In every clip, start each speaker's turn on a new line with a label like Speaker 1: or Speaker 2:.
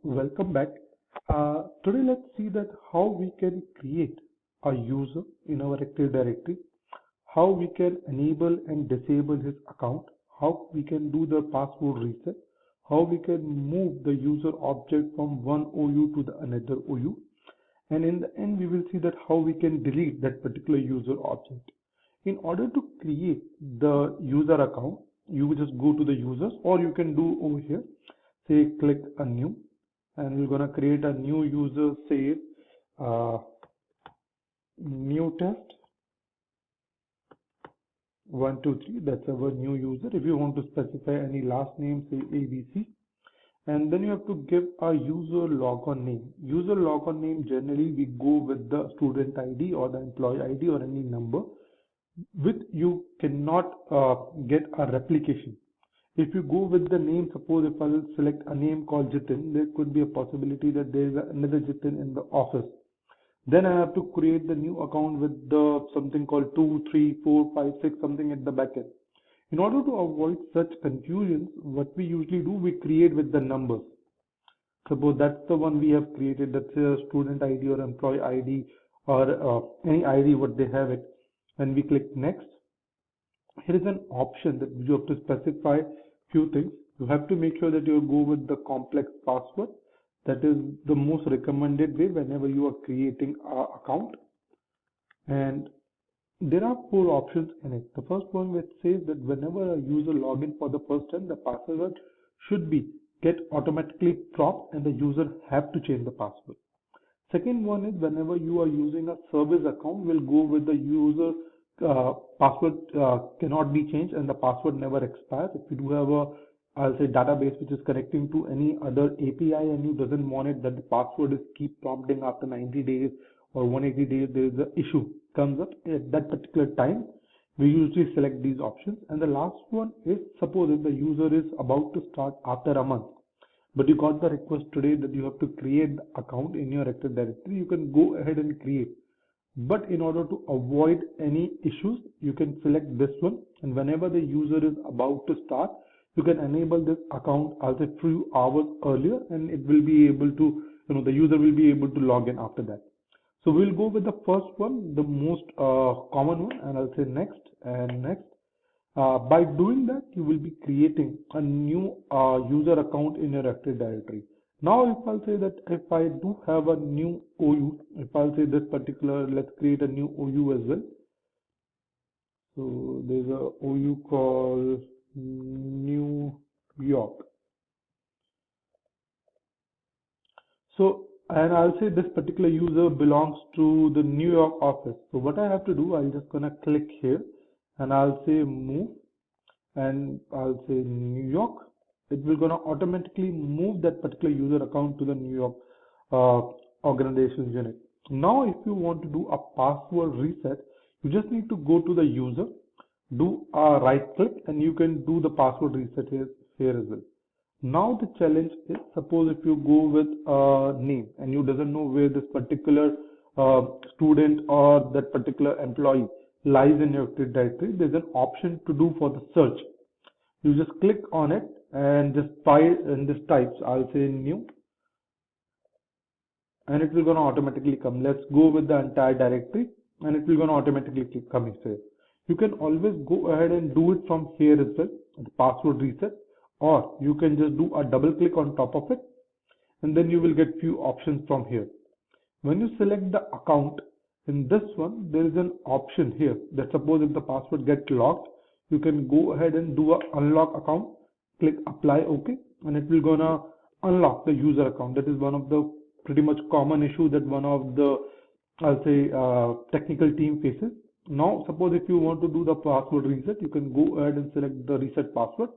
Speaker 1: Welcome back. Today let's see that how we can create a user in our Active Directory, how we can enable and disable his account, how we can do the password reset, how we can move the user object from one OU to the another OU, and in the end we will see that how we can delete that particular user object. In order to create the user account, you will just go to the users, or you can do over here, say click a new, and we're gonna create a new user, say uh, new test 123. That's our new user. If you want to specify any last name, say ABC, and then you have to give a user logon name. User logon name, generally we go with the student ID or the employee ID or any number with you cannot get a replication. If you go with the name, suppose if I'll select a name called Jitin, there could be a possibility that there is another Jitin in the office. Then I have to create the new account with the something called 2, 3, 4, 5, 6, something at the backend. In order to avoid such confusions, what we usually do, we create with the numbers. Suppose that's the one we have created, that's a student ID or employee ID or any ID what they have it, and we click next. Here is an option that you have to specify few things. You have to make sure that you go with the complex password. That is the most recommended way whenever you are creating an account. And there are four options in it. The first one which says that whenever a user login for the first time, the password should be get automatically propped and the user have to change the password. Second one is whenever you are using a service account, will go with the user password cannot be changed and the password never expires. If you do have a, I'll say, database which is connecting to any other API and you doesn't want it that the password is keep prompting after 90 days or 180 days, there is an issue comes up at that particular time. We usually select these options. And the last one is suppose if the user is about to start after a month, but you got the request today that you have to create the account in your Active Directory, you can go ahead and create. But in order to avoid any issues, you can select this one, and whenever the user is about to start, you can enable this account as a few hours earlier, and it will be able to, the user will be able to log in after that. So we'll go with the first one, the most common one, and I'll say next and next. By doing that, you will be creating a new user account in your Active Directory. Now, if I'll say that if I do have a new OU, if I'll say this particular, let's create a new OU as well. So there's a OU called New York. So, and I'll say this particular user belongs to the New York office. So what I have to do, I'm just gonna click here and I'll say move and I'll say New York. It will gonna automatically move that particular user account to the New York organization unit. Now, if you want to do a password reset, you just need to go to the user, do a right click, and you can do the password reset here as well. Now the challenge is, suppose if you go with a name and you doesn't know where this particular student or that particular employee lies in your Active Directory, there's an option to do for the search. You just click on it and just types, I'll say new, and it will gonna automatically come. Let's go with the entire directory and it will gonna automatically come here. You can always go ahead and do it from here as well, the password reset, or you can just do a double click on top of it and then you will get few options from here. When you select the account, in this one there is an option here that suppose if the password gets locked, you can go ahead and do a unlock account, click apply OK, and it will gonna unlock the user account. That is one of the pretty much common issue that one of the, I'll say, technical team faces. Now suppose if you want to do the password reset, you can go ahead and select the reset password.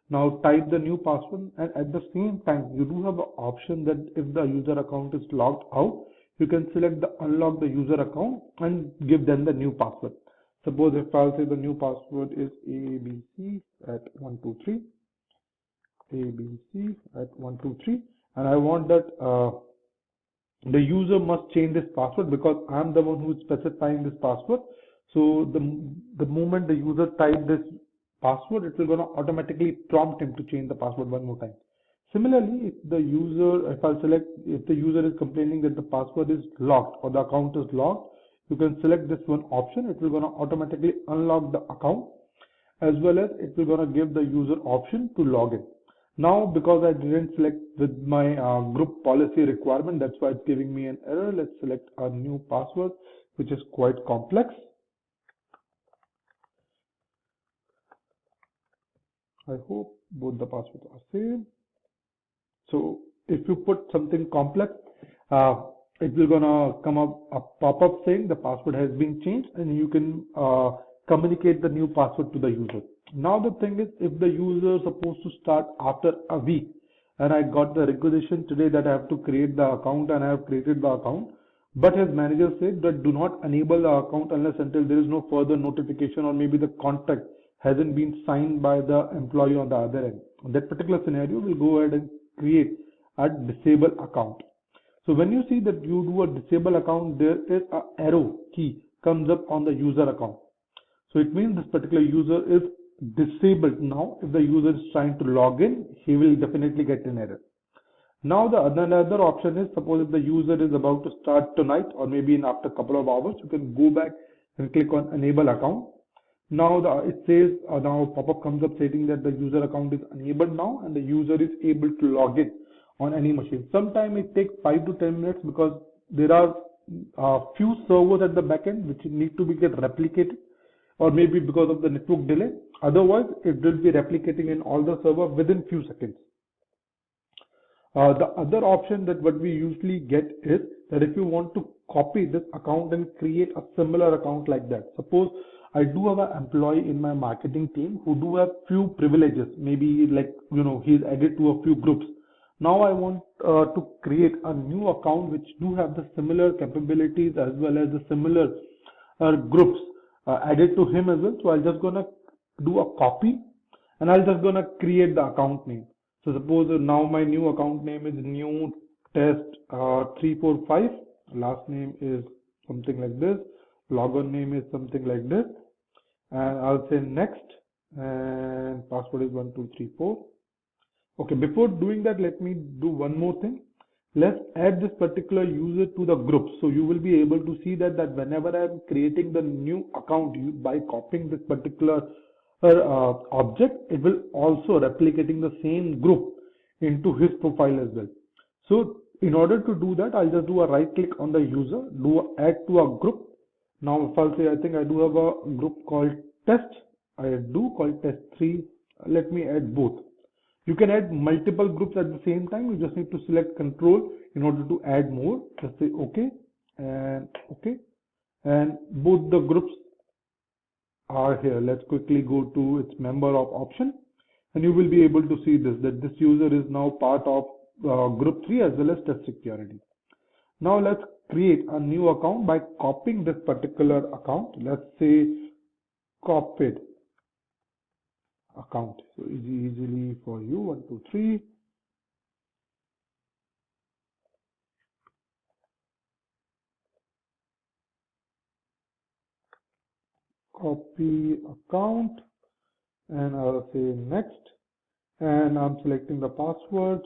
Speaker 1: Now type the new password, and at the same time you do have an option that if the user account is logged out, you can select the unlock the user account and give them the new password. Suppose if I'll say the new password is ABC at 123, ABC at 123, and I want that the user must change this password because I'm the one who is specifying this password. So the moment the user type this password, it will gonna automatically prompt him to change the password one more time. Similarly, if I select, if the user is complaining that the password is locked or the account is locked, you can select this one option. It will gonna automatically unlock the account, as well as it will gonna give the user option to log in. Now, because I didn't select with my group policy requirement, that's why it's giving me an error. Let's select a new password, which is quite complex. I hope both the passwords are same. So if you put something complex, uh, it will gonna come up a pop-up saying the password has been changed, and you can communicate the new password to the user. Now the thing is, if the user is supposed to start after a week, and I got the requisition today that I have to create the account, and I have created the account, but his manager said that do not enable the account unless until there is no further notification, or maybe the contract hasn't been signed by the employee on the other end. In that particular scenario, we'll go ahead and create a disable account. So when you see that you do a disable account, there is a arrow key comes up on the user account. So it means this particular user is disabled. Now if the user is trying to log in, he will definitely get an error. Now the another option is, suppose if the user is about to start tonight or maybe in after a couple of hours, you can go back and click on enable account. Now it says now pop-up comes up stating that the user account is enabled now and the user is able to log in on any machine. Sometimes it takes 5 to 10 minutes because there are few servers at the backend which need to be get replicated, or maybe because of the network delay. Otherwise, it will be replicating in all the server within few seconds. The other option that what we usually get is that if you want to copy this account and create a similar account like that. Suppose I do have an employee in my marketing team who do have few privileges, maybe like, he's added to a few groups. Now I want to create a new account which do have the similar capabilities as well as the similar groups added to him as well. So I'm just gonna do a copy and I'm just gonna create the account name. So suppose now my new account name is new test 345. Last name is something like this. Logon name is something like this. And I'll say next. And password is 1234. Okay, before doing that, let me do one more thing. Let's add this particular user to the group. So you will be able to see that whenever I'm creating the new account by copying this particular object, it will also replicating the same group into his profile as well. So in order to do that, I'll just do a right click on the user, do a add to a group. Now if I'll say, I think I do have a group called test. I do called test3. Let me add both. You can add multiple groups at the same time. You just need to select control in order to add more. Just say OK and OK. And both the groups are here. Let's quickly go to its member of option. And you will be able to see this, that this user is now part of group 3 as well as test security. Now let's create a new account by copying this particular account. Let's say copied account. So easily for you, 1, 2, 3. Copy account, and I'll say next, and I'm selecting the password.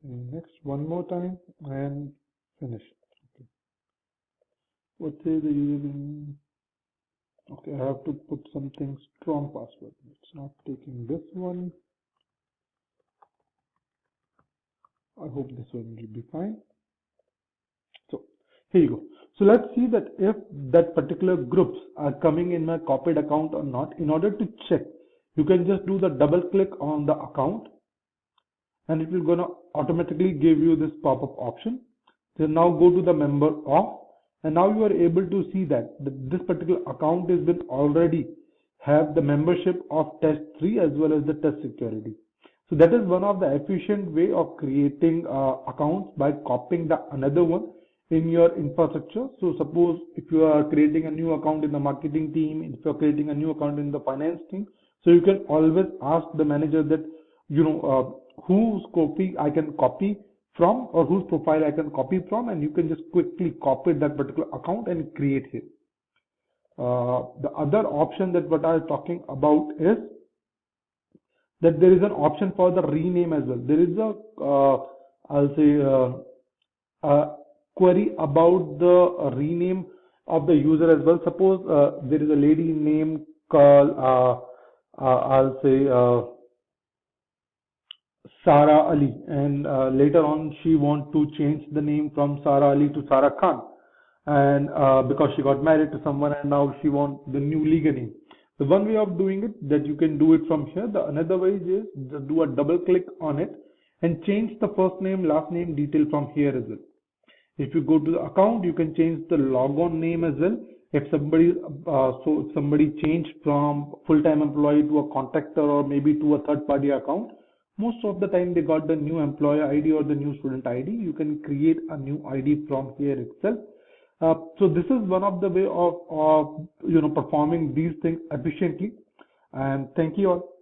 Speaker 1: Next one more time and finish. Okay. What say the user? Okay, I have to put something strong password. It's not taking this one. I hope this one will be fine. So here you go. So let's see that if that particular groups are coming in my copied account or not. In order to check, you can just do the double click on the account and it will gonna automatically give you this pop-up option. So now go to the member of, and now you are able to see that this particular account has been already have the membership of test 3 as well as the test security. So that is one of the efficient way of creating accounts by copying the another one in your infrastructure. So suppose if you are creating a new account in the marketing team, if you are creating a new account in the finance team, so you can always ask the manager that whose copy I can copy from or whose profile I can copy from, and you can just quickly copy that particular account and create here. The other option that what I'm talking about is that there is an option for the rename as well. There is a, I'll say, query about the rename of the user as well. Suppose there is a lady name called, I'll say, Sara Ali, and later on she want to change the name from Sara Ali to Sara Khan, and because she got married to someone and now she want the new legal name. The one way of doing it that you can do it from here. The another way is just do a double click on it and change the first name, last name detail from here as well. If you go to the account, you can change the logon name as well. If somebody, if somebody changed from full-time employee to a contractor or maybe to a third-party account, most of the time they got the new employer ID or the new student ID. You can create a new ID from here itself. So this is one of the way of performing these things efficiently. And thank you all.